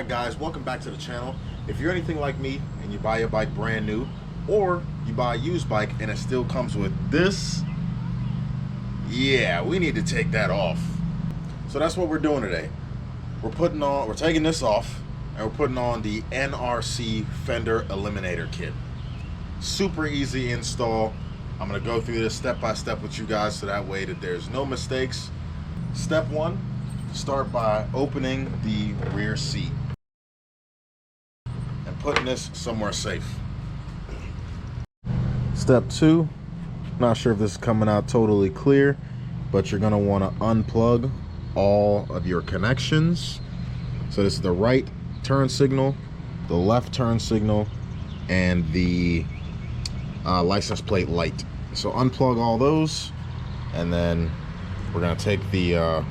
Alright guys, welcome back to the channel. If you're anything like me and you buy your bike brand new, or you buy a used bike and it still comes with this, yeah, we need to take that off. So that's what we're doing today. We're taking this off and we're putting on the NRC Fender Eliminator kit. Super easy install. I'm gonna go through this step by step with you guys so that way that there's no mistakes. Step one, start by opening the rear seat and putting this somewhere safe. Step two, not sure if this is coming out totally clear, but you're going to want to unplug all of your connections. So this is the right turn signal, the left turn signal, and the license plate light. So unplug all those, and then we're going to take the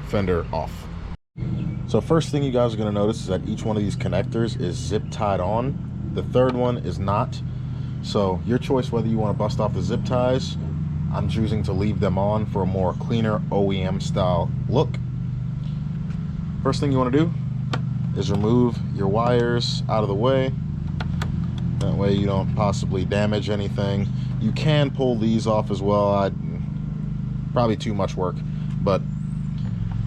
fender off. So first thing you guys are going to notice is that each one of these connectors is zip tied on. The third one is not. So your choice whether you want to bust off the zip ties. I'm choosing to leave them on for a more cleaner OEM style look. First thing you want to do is remove your wires out of the way. That way you don't possibly damage anything. You can pull these off as well. Probably too much work, but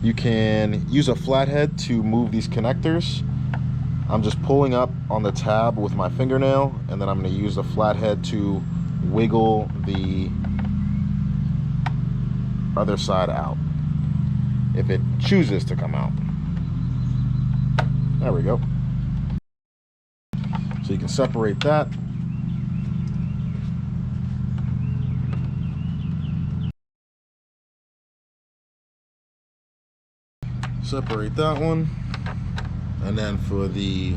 you can use a flathead to move these connectors. I'm just pulling up on the tab with my fingernail, and then I'm going to use the flathead to wiggle the other side out if it chooses to come out. There we go. So you can separate that. Separate that one, and then for the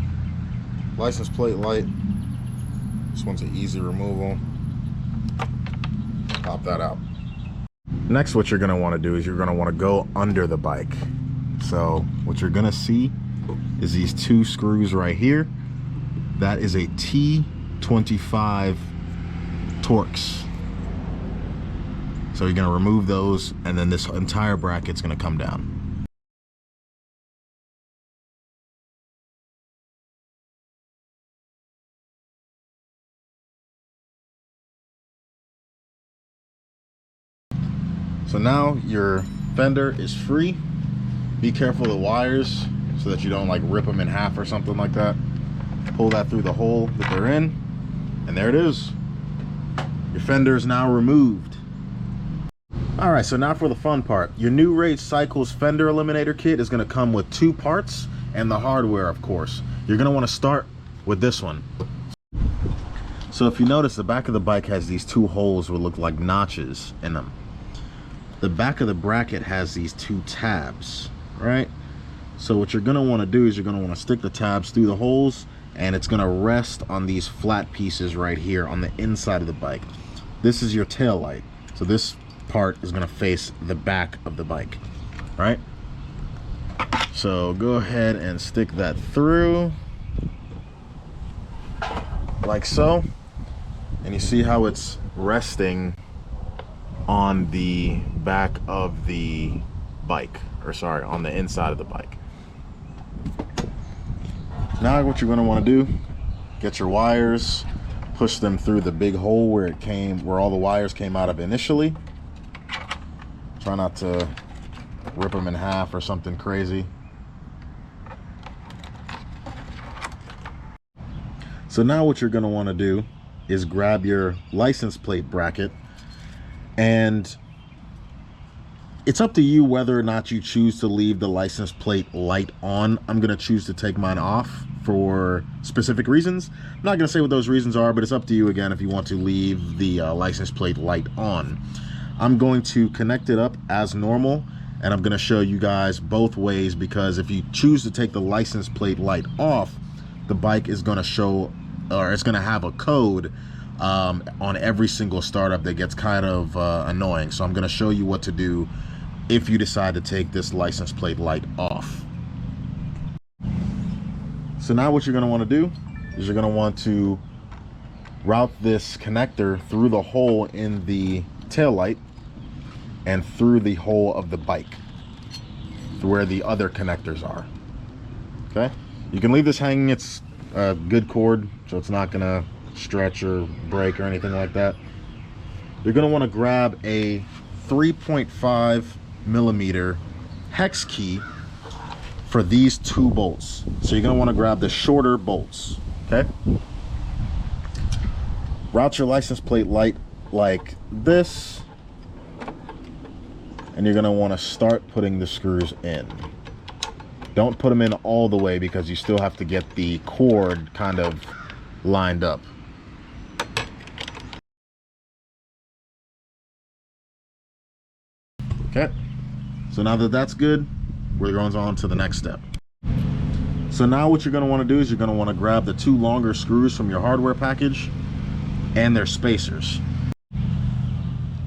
license plate light, this one's an easy removal. Pop that out. Next, what you're going to want to do is you're going to want to go under the bike. So what you're going to see is these two screws right here. That is a T25 Torx. So you're going to remove those, and then this entire bracket's going to come down. So now your fender is free. Be careful of the wires so that you don't like rip them in half or something like that. Pull that through the hole that they're in, and there it is. Your fender is now removed. All right, so now for the fun part. Your new Rage Cycles Fender Eliminator kit is going to come with 2 parts and the hardware, of course. You're going to want to start with this one. So if you notice, the back of the bike has these 2 holes that look like notches in them. The back of the bracket has these 2 tabs, right? So what you're going to want to do is you're going to want to stick the tabs through the holes, and it's going to rest on these flat pieces right here on the inside of the bike. This is your tail light. So this part is going to face the back of the bike, right? So go ahead and stick that through like so, and you see how it's resting on the back of the bike, or sorry, on the inside of the bike. Now what you're going to want to do, get your wires, push them through the big hole where all the wires came out of initially. Try not to rip them in half or something crazy. So now what you're going to want to do is grab your license plate bracket, and it's up to you whether or not you choose to leave the license plate light on. I'm going to choose to take mine off for specific reasons. I'm not going to say what those reasons are, but it's up to you again if you want to leave the license plate light on. I'm going to connect it up as normal, and I'm going to show you guys both ways, because if you choose to take the license plate light off, the bike is going to show, or it's going to have a code on every single startup that gets kind of annoying. So I'm going to show you what to do if you decide to take this license plate light off. So now what you're going to want to do is you're going to want to route this connector through the hole in the tail light and through the hole of the bike to where the other connectors are. Okay, you can leave this hanging. It's a good cord, so it's not gonna stretch or break or anything like that. You're gonna want to grab a 3.5 millimeter hex key for these two bolts. So you're gonna want to grab the shorter bolts. Okay, route your license plate light like this, and you're gonna want to start putting the screws in. Don't put them in all the way because you still have to get the cord kind of lined up. Okay, so now that that's good, we're going on to the next step. So now what you're going to want to do is you're going to want to grab the two longer screws from your hardware package and their spacers.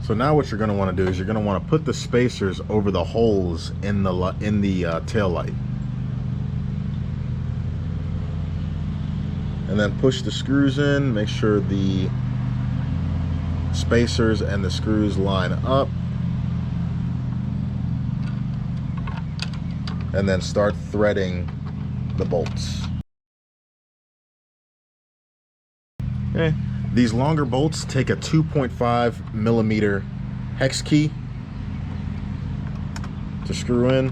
So now what you're going to want to do is you're going to want to put the spacers over the holes in the tail light. And then push the screws in, make sure the spacers and the screws line up. And then start threading the bolts. Okay, these longer bolts take a 2.5 millimeter hex key to screw in.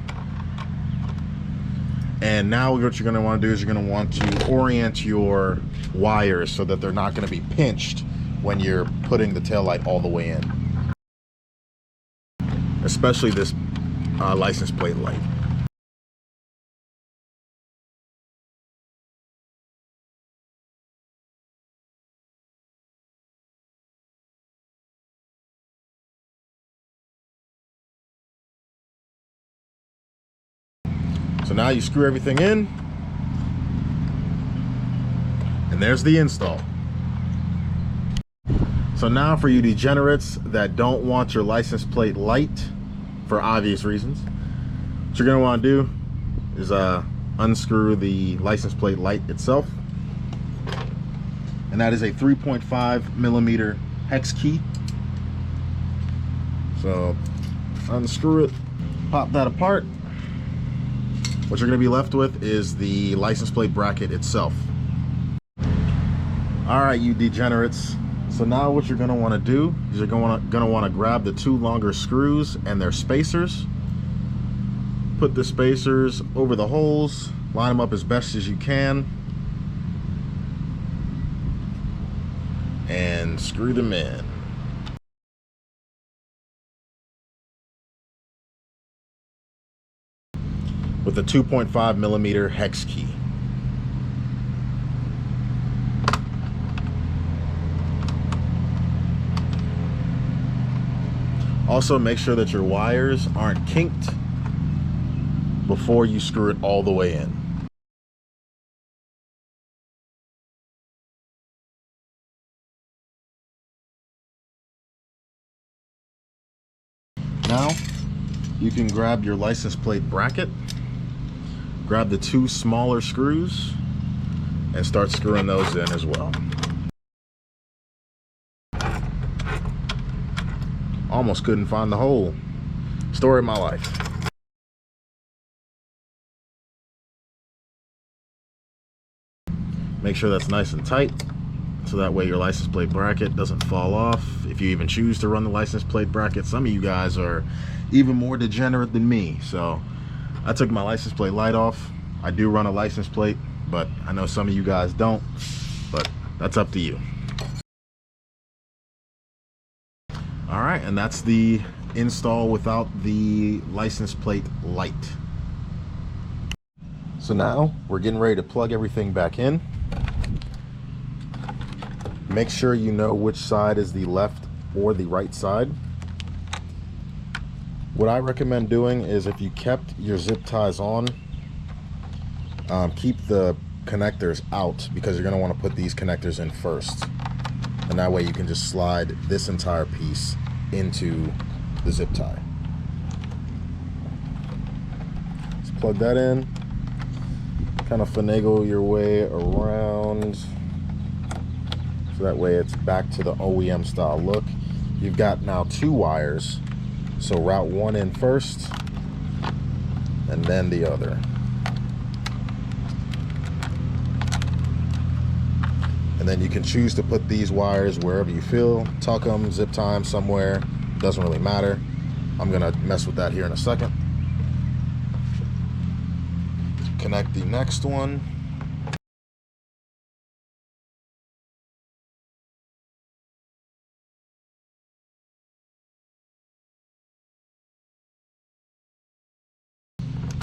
And now what you're going to want to do is you're going to want to orient your wires so that they're not going to be pinched when you're putting the taillight all the way in. Especially this license plate light. So now you screw everything in, and there's the install. So now for you degenerates that don't want your license plate light for obvious reasons, what you're gonna wanna do is unscrew the license plate light itself. And that is a 3.5 millimeter hex key. So unscrew it, pop that apart. What you're going to be left with is the license plate bracket itself. All right, you degenerates. So now what you're going to want to do is you're going to want to grab the two longer screws and their spacers. Put the spacers over the holes, line them up as best as you can, and screw them in. With a 2.5 millimeter hex key. Also, make sure that your wires aren't kinked before you screw it all the way in. Now, you can grab your license plate bracket. Grab the two smaller screws and start screwing those in as well. Almost couldn't find the hole. Story of my life. Make sure that's nice and tight so that way your license plate bracket doesn't fall off. If you even choose to run the license plate bracket, some of you guys are even more degenerate than me. So I took my license plate light off. I do run a license plate, but I know some of you guys don't, but that's up to you. All right, and that's the install without the license plate light. So now we're getting ready to plug everything back in. Make sure you know which side is the left or the right side. What I recommend doing is if you kept your zip ties on, keep the connectors out because you're going to want to put these connectors in first. And that way you can just slide this entire piece into the zip tie. Let's plug that in. Kind of finagle your way around so that way it's back to the OEM style look. You've got now two wires. So route one in first and then the other. And then you can choose to put these wires wherever you feel, tuck them, zip tie them somewhere, doesn't really matter. I'm gonna mess with that here in a second. Connect the next one.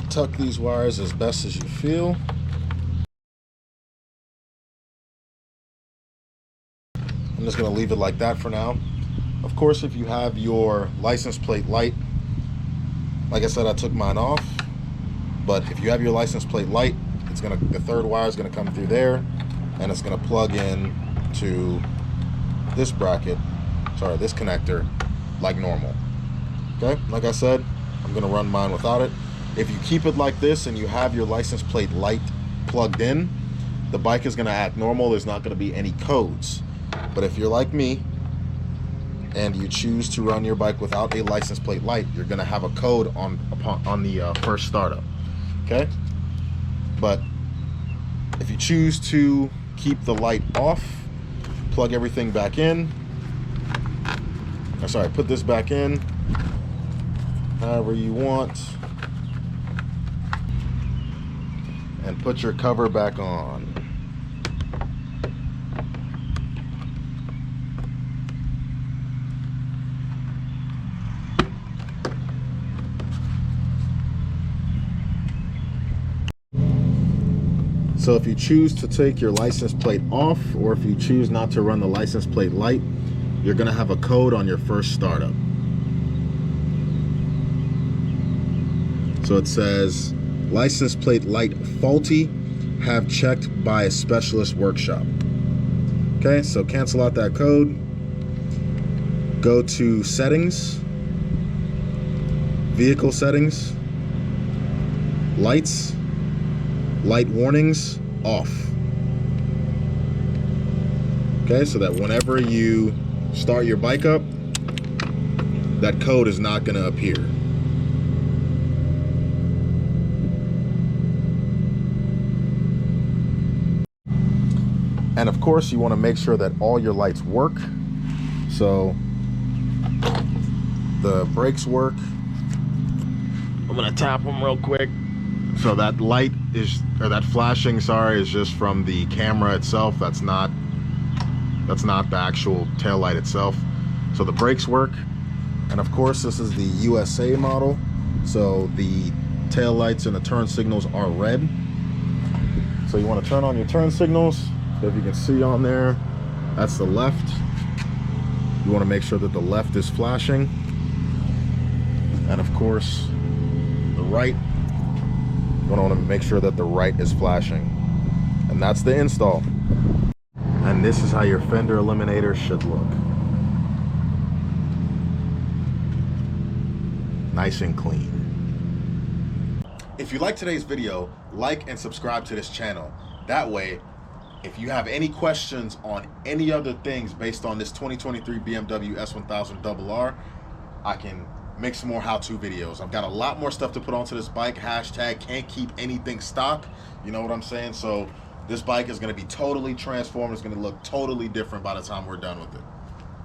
Tuck these wires as best as you feel. I'm just going to leave it like that for now. Of course, if you have your license plate light, like I said, I took mine off, but if you have your license plate light, it's going to, the third wire is going to come through there, and it's going to plug in to this bracket, sorry, this connector, like normal. Okay, like I said, I'm going to run mine without it. If you keep it like this and you have your license plate light plugged in, the bike is going to act normal. There's not going to be any codes. But if you're like me and you choose to run your bike without a license plate light, you're going to have a code on the first startup. Okay? But if you choose to keep the light off, plug everything back in. Sorry, put this back in however you want, and put your cover back on. So if you choose to take your license plate off, or if you choose not to run the license plate light, you're going to have a code on your first startup. So it says, license plate light faulty, have checked by a specialist workshop. Okay, so cancel out that code. Go to settings, vehicle settings, lights, light warnings off. Okay, so that whenever you start your bike up, that code is not going to appear. And of course, you want to make sure that all your lights work. So the brakes work. I'm going to tap them real quick. So that light is, or that flashing, sorry, is just from the camera itself. That's not the actual tail light itself. So the brakes work. And of course, this is the USA model. So the tail lights and the turn signals are red. So you want to turn on your turn signals. So if you can see on there, that's the left. You want to make sure that the left is flashing. And of course, the right. You want to make sure that the right is flashing. And that's the install. And this is how your Fender Eliminator should look. Nice and clean. If you like today's video, like and subscribe to this channel. That way, if you have any questions on any other things based on this 2023 BMW S1000RR, I can make some more how-to videos. I've got a lot more stuff to put onto this bike. Hashtag can't keep anything stock. You know what I'm saying? So this bike is going to be totally transformed. It's going to look totally different by the time we're done with it.